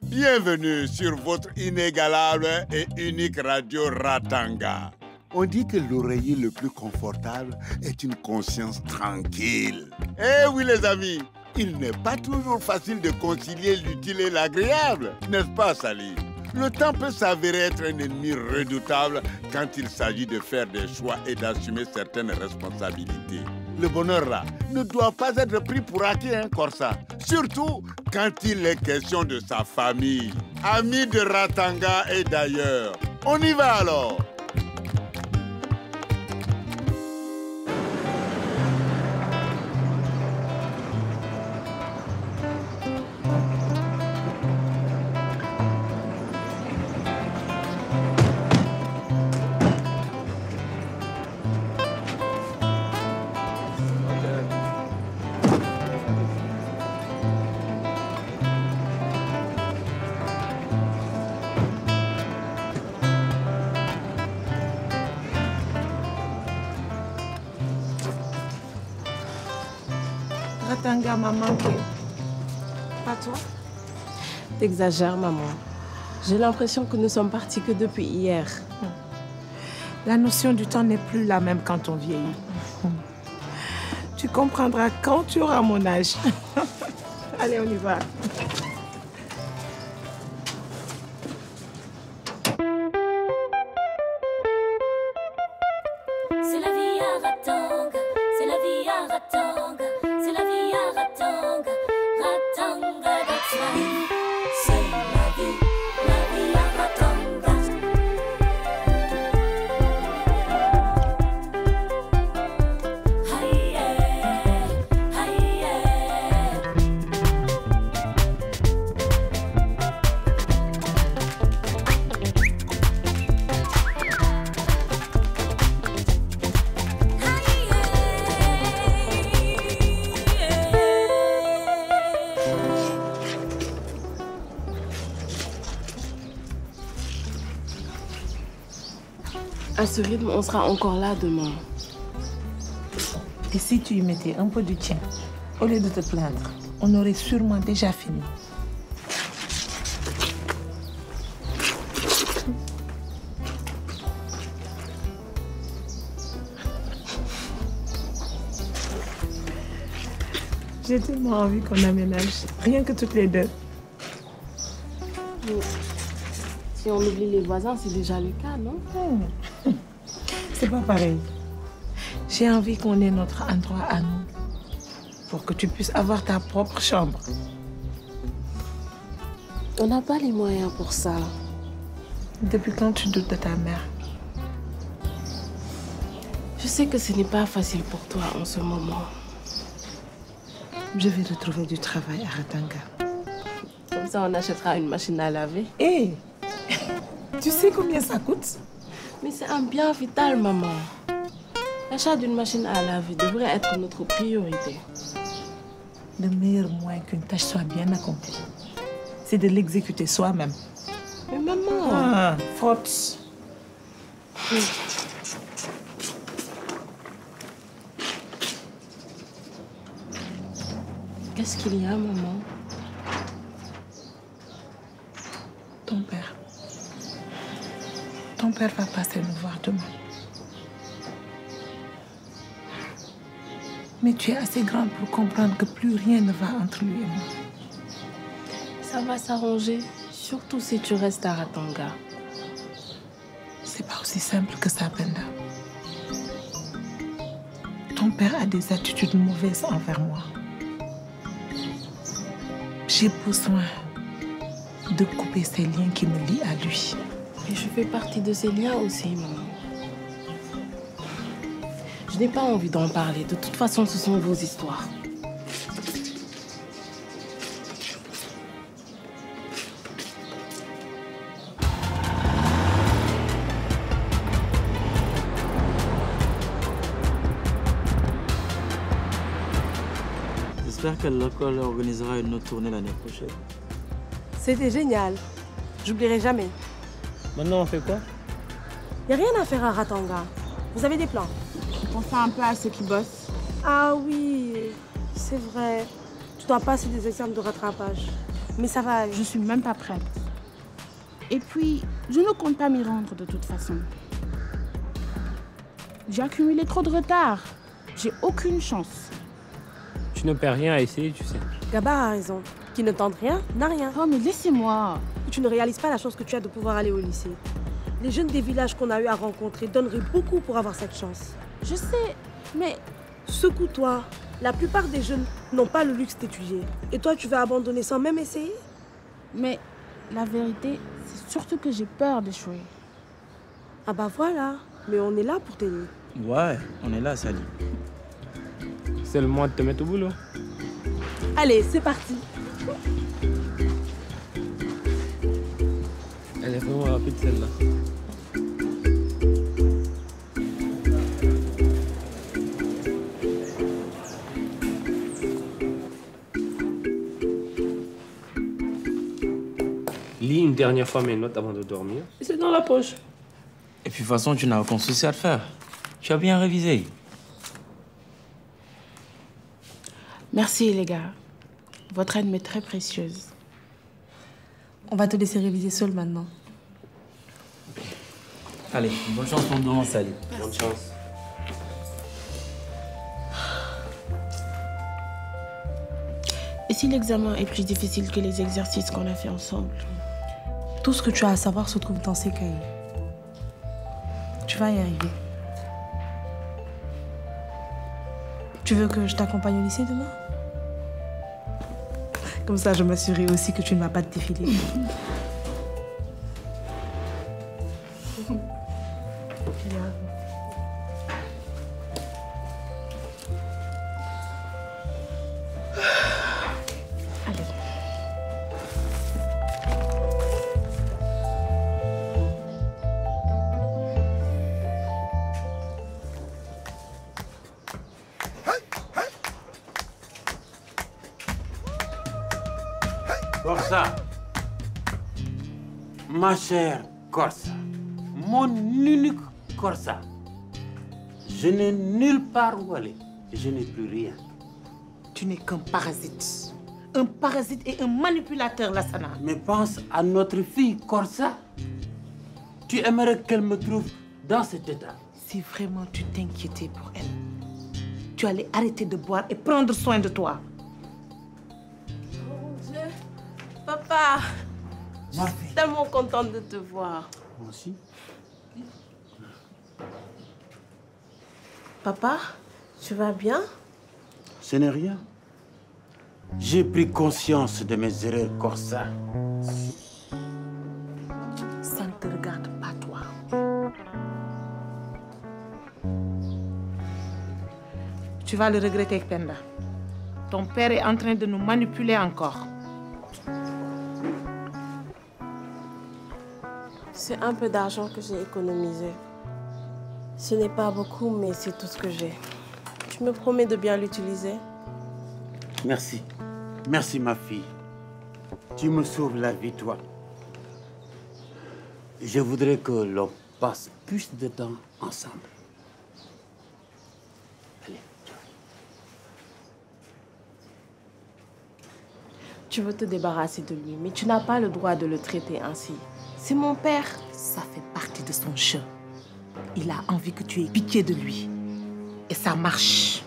Bienvenue sur votre inégalable et unique radio Ratanga. On dit que l'oreiller le plus confortable est une conscience tranquille. Eh oui les amis, il n'est pas toujours facile de concilier l'utile et l'agréable, n'est-ce pas Sali? Le temps peut s'avérer être un ennemi redoutable quand il s'agit de faire des choix et d'assumer certaines responsabilités. Le bonheur là ne doit pas être pris pour acquis, hein, Corsa. Surtout quand il est question de sa famille. Amis de Ratanga et d'ailleurs. On y va alors. Ratanga m'a manqué. Pas toi? T'exagères, maman. J'ai l'impression que nous sommes partis que depuis hier. La notion du temps n'est plus la même quand on vieillit. Tu comprendras quand tu auras mon âge. Allez, on y va. C'est la vie à Ratanga, c'est la vie à Ratanga, c'est la vie à Ratanga, Ratanga, that's life. C'est la vie à Ratanga. Aïe, aïe, À ce rythme, on sera encore là demain. Et si tu y mettais un peu du tien, au lieu de te plaindre, on aurait sûrement déjà fini. J'ai tellement envie qu'on aménage, rien que toutes les deux. Si on oublie les voisins, c'est déjà le cas, non? C'est pas pareil. J'ai envie qu'on ait notre endroit à nous, pour que tu puisses avoir ta propre chambre. On n'a pas les moyens pour ça. Depuis quand tu doutes de ta mère? Je sais que ce n'est pas facile pour toi en ce moment. Je vais te trouver du travail à Ratanga. Comme ça, on achètera une machine à laver. Hé, tu sais combien ça coûte? Mais c'est un bien vital, maman. L'achat d'une machine à laver devrait être notre priorité. Le meilleur moyen qu'une tâche soit bien accomplie, c'est de l'exécuter soi-même. Mais maman... Ah, faute. Qu'est-ce qu'il y a, maman? Ton père. Ton père va passer nous voir demain. Mais tu es assez grande pour comprendre que plus rien ne va entre lui et moi. Ça va s'arranger, surtout si tu restes à Ratanga. C'est pas aussi simple que ça, Penda. Ton père a des attitudes mauvaises envers moi. J'ai besoin de couper ces liens qui me lient à lui. Et je fais partie de ces liens aussi, maman. Je n'ai pas envie d'en parler. De toute façon, ce sont vos histoires. J'espère que l'école organisera une autre tournée l'année prochaine. C'était génial. J'oublierai jamais. Maintenant, on fait quoi? Y a rien à faire à Ratanga. Vous avez des plans? On fait un peu à ceux qui bossent. Ah oui, c'est vrai. Tu dois passer des examens de rattrapage. Mais ça va... Je suis même pas prête. Et puis, je ne compte pas m'y rendre de toute façon. J'ai accumulé trop de retard. J'ai aucune chance. Tu ne perds rien à essayer, tu sais. Gabar a raison. Qui ne tente rien, n'a rien. Oh, mais laissez-moi. Tu ne réalises pas la chance que tu as de pouvoir aller au lycée. Les jeunes des villages qu'on a eu à rencontrer donneraient beaucoup pour avoir cette chance. Je sais, mais... Secoue-toi. La plupart des jeunes n'ont pas le luxe d'étudier. Et toi, tu vas abandonner sans même essayer? Mais la vérité, c'est surtout que j'ai peur d'échouer. Ah bah voilà. Mais on est là pour t'aider. Ouais, on est là, Sally. C'est le moment de te mettre au boulot. Allez, c'est parti. Elle est vraiment rapide, celle-là. Lis une dernière fois mes notes avant de dormir. C'est dans la poche. Et puis de toute façon, tu n'as aucun souci à te faire. Tu as bien révisé. Merci, les gars. Votre aide m'est très précieuse. On va te laisser réviser seul maintenant. Allez, bonne chance pour demain, Sally. Bonne chance. Et si l'examen est plus difficile que les exercices qu'on a fait ensemble? Tout ce que tu as à savoir se trouve dans ces cahiers. Tu vas y arriver. Tu veux que je t'accompagne au lycée demain? Comme ça, je m'assurerai aussi que tu ne vas pas te défiler. Corsa, ma chère Corsa, mon unique Corsa, je n'ai nulle part où aller, je n'ai plus rien. Tu n'es qu'un parasite. Un parasite et un manipulateur, Lassana. Mais pense à notre fille Corsa. Tu aimerais qu'elle me trouve dans cet état. Si vraiment tu t'inquiétais pour elle, tu allais arrêter de boire et prendre soin de toi. Papa, je Ma suis fille. tellement contente de te voir. Moi aussi. Papa, tu vas bien? Ce n'est rien. J'ai pris conscience de mes erreurs, Corsa. Ça ne te regarde pas, toi. Tu vas le regretter, Penda. Ton père est en train de nous manipuler encore. C'est un peu d'argent que j'ai économisé. Ce n'est pas beaucoup, mais c'est tout ce que j'ai. Tu me promets de bien l'utiliser? Merci. Merci, ma fille. Tu me sauves la vie, toi. Je voudrais que l'on passe plus de temps ensemble. Allez. Tu veux te débarrasser de lui, mais tu n'as pas le droit de le traiter ainsi. C'est mon père. Ça fait partie de son jeu. Il a envie que tu aies pitié de lui. Et ça marche.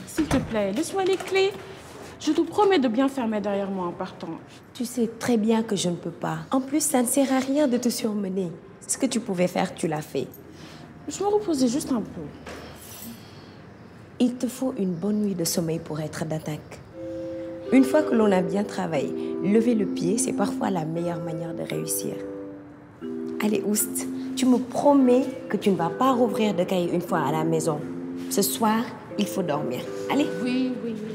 S'il te plaît, laisse-moi les clés. Je te promets de bien fermer derrière moi en partant. Tu sais très bien que je ne peux pas. En plus, ça ne sert à rien de te surmener. Ce que tu pouvais faire, tu l'as fait. Je me reposais juste un peu. Il te faut une bonne nuit de sommeil pour être d'attaque. Une fois que l'on a bien travaillé, lever le pied, c'est parfois la meilleure manière de réussir. Allez, Oust, tu me promets que tu ne vas pas rouvrir de cahier une fois à la maison. Ce soir, il faut dormir. Allez. Oui, oui, oui.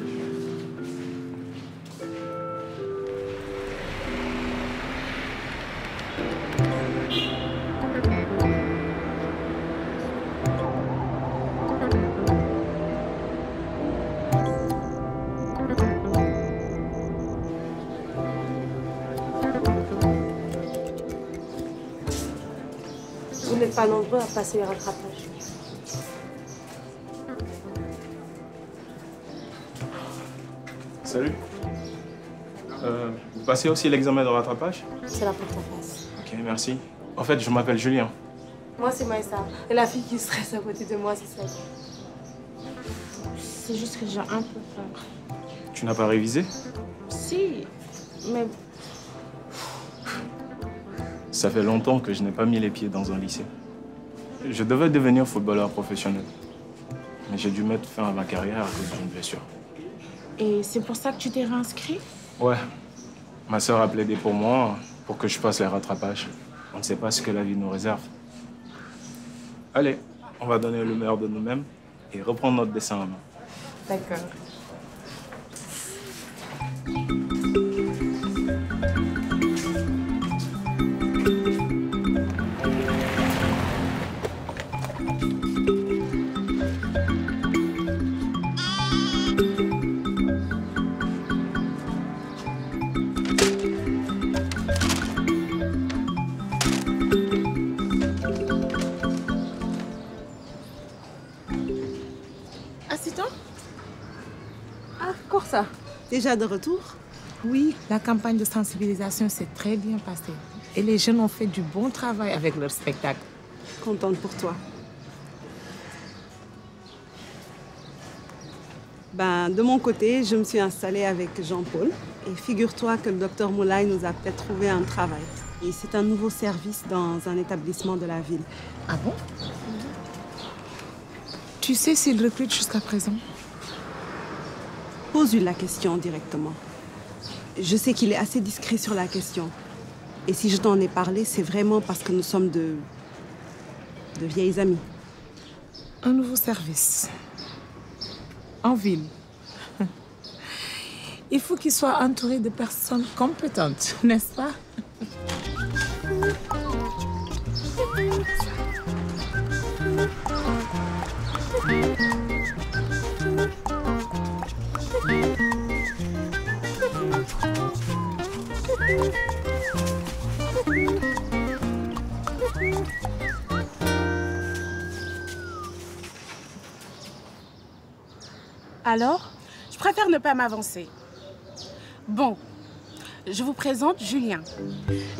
Vous n'êtes pas nombreux à passer les rattrapages. Salut. Vous passez aussi l'examen de rattrapage? C'est là pour ta place. Ok, merci. En fait, je m'appelle Julien. Moi, c'est Maïssa. Et la fille qui stresse à côté de moi, c'est celle. C'est juste que j'ai un peu peur. Tu n'as pas révisé? Si, mais Ça fait longtemps que je n'ai pas mis les pieds dans un lycée. Je devais devenir footballeur professionnel. Mais j'ai dû mettre fin à ma carrière à cause d'une blessure. Et c'est pour ça que tu t'es réinscrit? Ouais. Ma sœur a plaidé pour moi, pour que je fasse les rattrapages. On ne sait pas ce que la vie nous réserve. Allez, on va donner le meilleur de nous-mêmes et reprendre notre dessin en main. D'accord. Assieds-toi. Ah, Corsa, déjà de retour? Oui, la campagne de sensibilisation s'est très bien passée. Et les jeunes ont fait du bon travail avec leur spectacle. Contente pour toi. De mon côté, je me suis installée avec Jean-Paul. Et figure-toi que le docteur Moulay nous a peut-être trouvé un travail. Et c'est un nouveau service dans un établissement de la ville. Ah bon? Tu sais s'il recrute jusqu'à présent? Pose-lui la question directement. Je sais qu'il est assez discret sur la question. Et si je t'en ai parlé, c'est vraiment parce que nous sommes de vieilles amies. Un nouveau service. En ville. Il faut qu'il soit entouré de personnes compétentes, n'est-ce pas? alors, je préfère ne pas m'avancer. Bon, je vous présente Julien.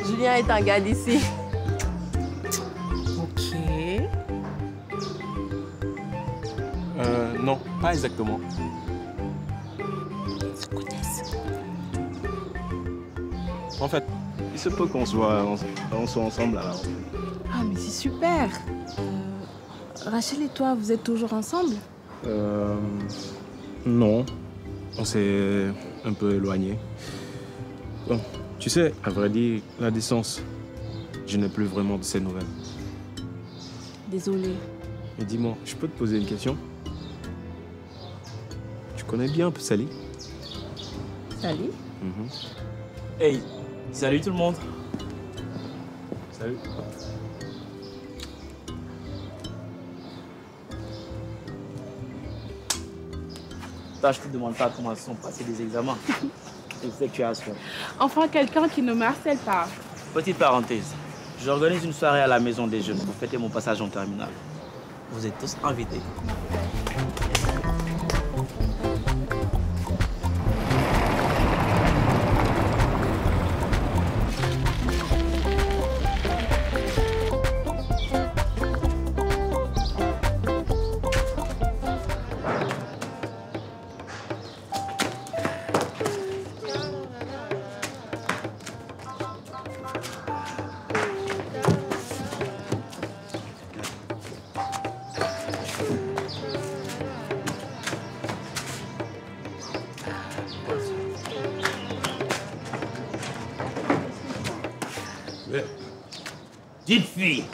Julien est un gars d'ici. Ok. Non, pas exactement. Ils se connaissent. En fait, il se peut qu'on soit ensemble à la rentrée. Ah, mais c'est super. Rachel et toi, vous êtes toujours ensemble? Non. On s'est un peu éloignés. Bon, tu sais, à vrai dire, la distance, je n'ai plus vraiment de ces nouvelles. Désolée. Mais dis-moi, je peux te poser une question? Tu connais bien un peu Sally? Sally? Hey, salut tout le monde. Salut. Toi, je te demande pas comment sont passés les examens. Je sais que tu as soif. Enfin, quelqu'un qui ne me harcèle pas. Petite parenthèse, j'organise une soirée à la maison des jeunes pour fêter mon passage en terminale. Vous êtes tous invités. Petite fille,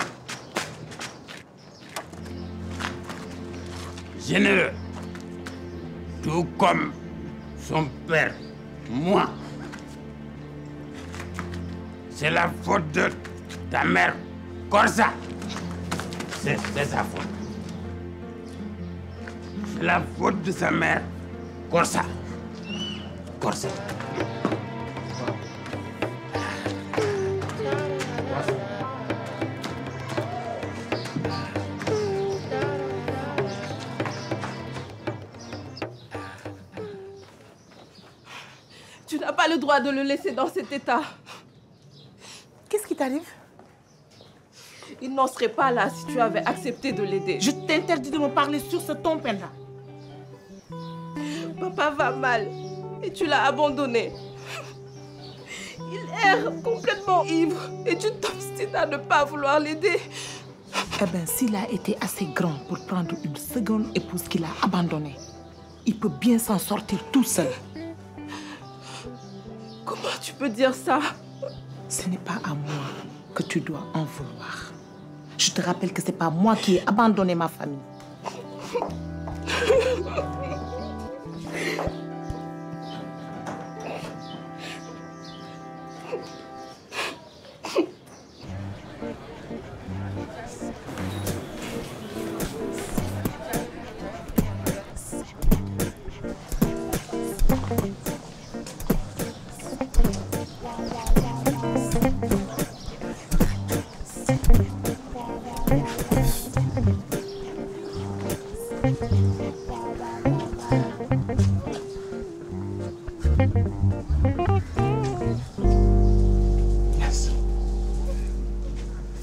généreux, tout comme son père, moi. C'est la faute de ta mère, Corsa. C'est sa faute. C'est la faute de sa mère, Corsa. Corsa. le droit de le laisser dans cet état. Qu'est-ce qui t'arrive? Il n'en serait pas là si tu avais accepté de l'aider. Je t'interdis de me parler sur ce ton, Penda. Papa va mal et tu l'as abandonné. Il erre complètement ivre et tu t'obstines à ne pas vouloir l'aider. Eh bien, s'il a été assez grand pour prendre une seconde épouse qu'il a abandonnée, il peut bien s'en sortir tout seul. Comment tu peux dire ça? Ce n'est pas à moi que tu dois en vouloir. Je te rappelle que ce n'est pas moi qui ai abandonné ma famille.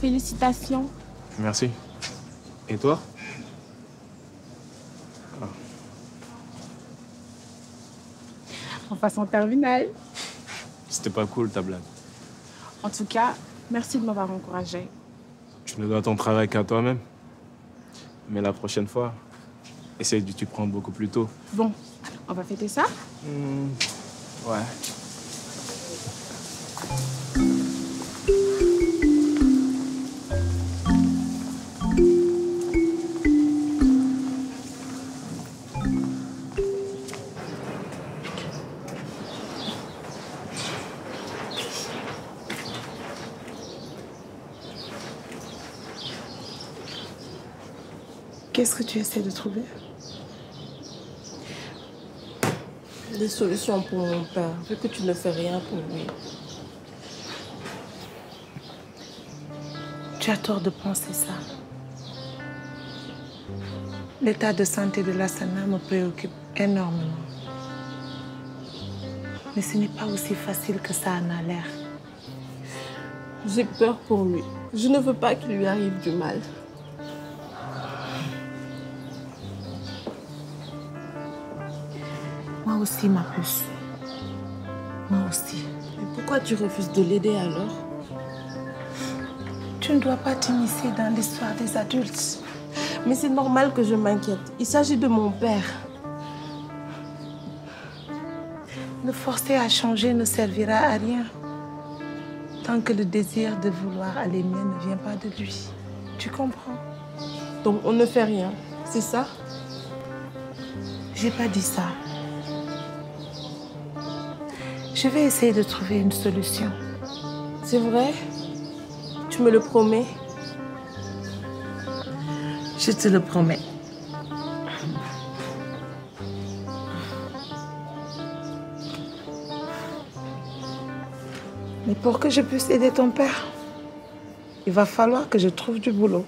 Félicitations. Merci. Et toi? On passe en terminale. C'était pas cool ta blague. En tout cas, merci de m'avoir encouragée. Tu ne dois ton travail qu'à toi-même. Mais la prochaine fois, essaye de t'y prendre beaucoup plus tôt. Bon, on va fêter ça? Ouais. Qu'est-ce que tu essaies de trouver? Des solutions pour mon père, vu que tu ne fais rien pour lui. Tu as tort de penser ça. L'état de santé de Lassana me préoccupe énormément. Mais ce n'est pas aussi facile que ça en a l'air. J'ai peur pour lui. Je ne veux pas qu'il lui arrive du mal. Moi aussi, ma puce. Moi aussi. Mais pourquoi tu refuses de l'aider alors? Tu ne dois pas t'immiscer dans l'histoire des adultes. Mais c'est normal que je m'inquiète. Il s'agit de mon père. Le forcer à changer ne servira à rien. Tant que le désir de vouloir aller mieux ne vient pas de lui. Tu comprends? Donc on ne fait rien, c'est ça? J'ai pas dit ça. Je vais essayer de trouver une solution. C'est vrai? Tu me le promets? Je te le promets. Mais pour que je puisse aider ton père, il va falloir que je trouve du boulot.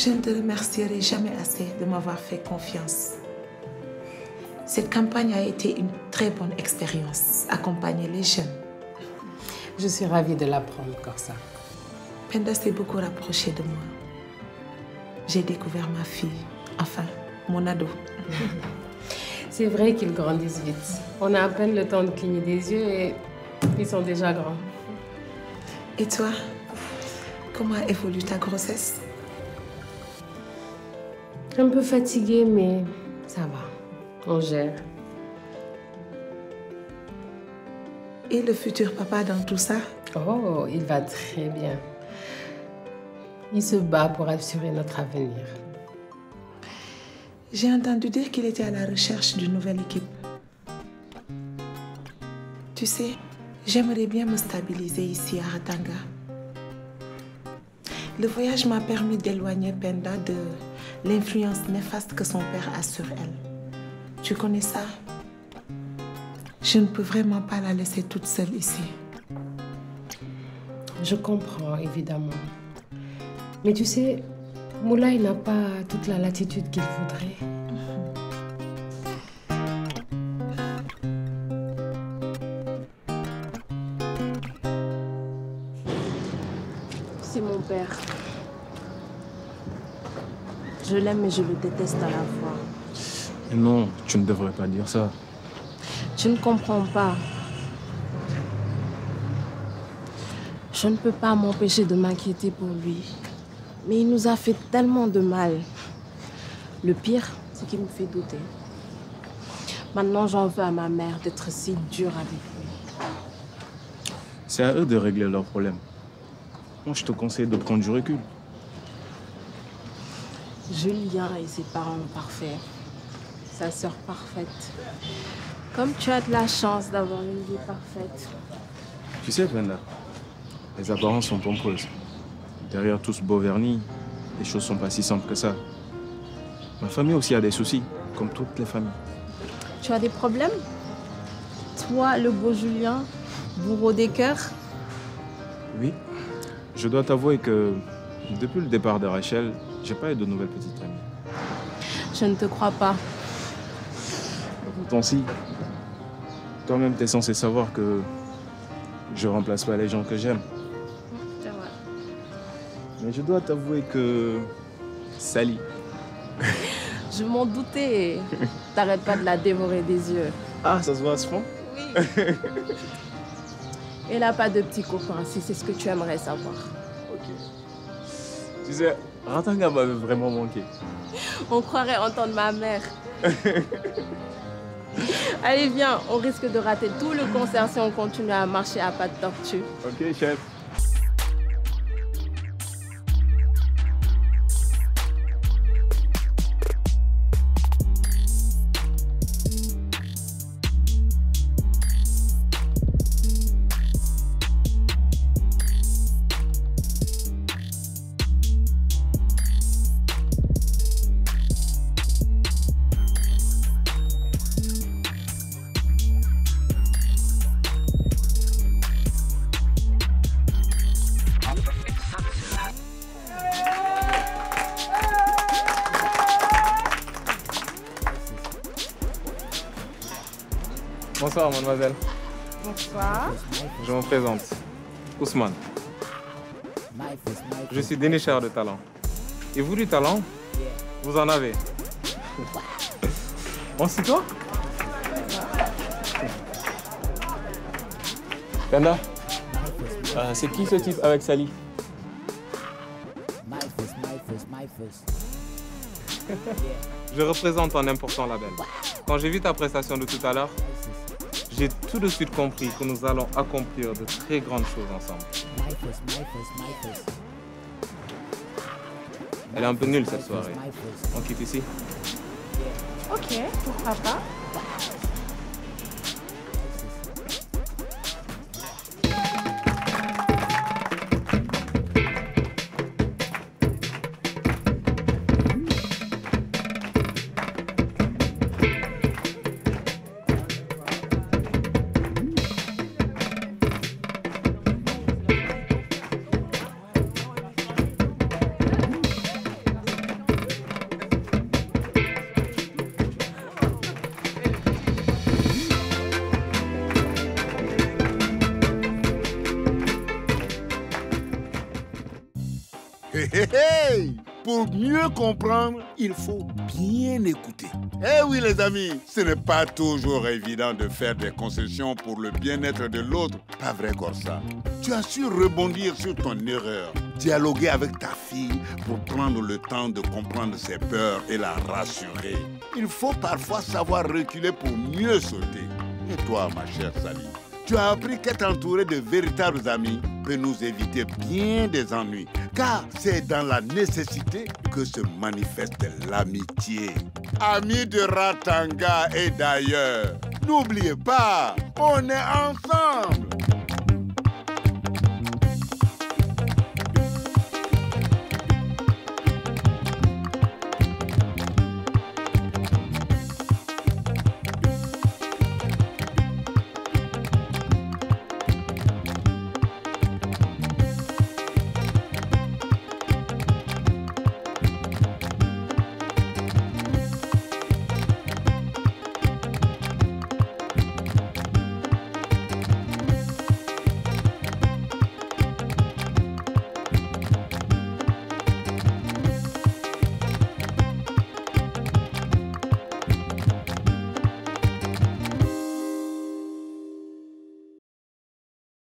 Je ne te remercierai jamais assez de m'avoir fait confiance. Cette campagne a été une très bonne expérience, accompagner les jeunes. Je suis ravie de l'apprendre, Corsa. Penda s'est beaucoup rapproché de moi. J'ai découvert ma fille, enfin, mon ado. C'est vrai qu'ils grandissent vite. On a à peine le temps de cligner des yeux et ils sont déjà grands. Et toi, comment évolue ta grossesse? Un peu fatiguée, mais ça va. On gère. Et le futur papa dans tout ça? Oh, il va très bien. Il se bat pour assurer notre avenir. J'ai entendu dire qu'il était à la recherche d'une nouvelle équipe. Tu sais, j'aimerais bien me stabiliser ici à Ratanga. Le voyage m'a permis d'éloigner Penda de l'influence néfaste que son père a sur elle. Tu connais ça? Je ne peux vraiment pas la laisser toute seule ici. Je comprends, évidemment. Mais tu sais, Moulay n'a pas toute la latitude qu'il voudrait. C'est mon père. Je l'aime et je le déteste à la fois. Non, tu ne devrais pas dire ça. Tu ne comprends pas. Je ne peux pas m'empêcher de m'inquiéter pour lui. Mais il nous a fait tellement de mal. Le pire, c'est qu'il me fait douter. Maintenant, j'en veux à ma mère d'être si dure avec lui. C'est à eux de régler leurs problèmes. Moi, je te conseille de prendre du recul. Julien et ses parents parfaits. Sa sœur parfaite. Comme tu as de la chance d'avoir une vie parfaite. Tu sais, Brenda, les apparences sont pompeuses. Derrière tout ce beau vernis, les choses sont pas si simples que ça. Ma famille aussi a des soucis, comme toutes les familles. Tu as des problèmes? Toi, le beau Julien, bourreau des cœurs? Oui. Je dois t'avouer que depuis le départ de Rachel, j'ai pas eu de nouvelles petites amies. Je ne te crois pas. Pourtant si. Toi-même, t'es censé savoir que je remplace pas les gens que j'aime. C'est vrai. Mais je dois t'avouer que... Sally. Je m'en doutais. T'arrêtes pas de la dévorer des yeux. Ah, ça se voit à ce fond? Oui. Elle n'a pas de petit copain, si c'est ce que tu aimerais savoir. Ok. Tu sais, Ratanga m'avait vraiment manqué. On croirait entendre ma mère. Allez, viens, on risque de rater tout le concert si on continue à marcher à pas de tortue. Ok, chef. Bonsoir, mademoiselle. Bonsoir. Je me présente. Ousmane. Je suis dénicheur de talent. Et vous, du talent, vous en avez. On se tutoie? Kanda, c'est qui ce type avec Sally? Je représente un important label. Quand j'ai vu ta prestation de tout à l'heure, j'ai tout de suite compris que nous allons accomplir de très grandes choses ensemble. Elle est un peu nulle cette soirée. On quitte ici? Ok, pourquoi pas. Hey! Pour mieux comprendre, il faut bien écouter. Eh oui les amis, ce n'est pas toujours évident de faire des concessions pour le bien-être de l'autre, pas vrai Corsa? Tu as su rebondir sur ton erreur, dialoguer avec ta fille pour prendre le temps de comprendre ses peurs et la rassurer. Il faut parfois savoir reculer pour mieux sauter. Et toi ma chère Sally, tu as appris qu'être entouré de véritables amis peut nous éviter bien des ennuis. Car c'est dans la nécessité que se manifeste l'amitié. Amis de Ratanga et d'ailleurs, n'oubliez pas, on est ensemble.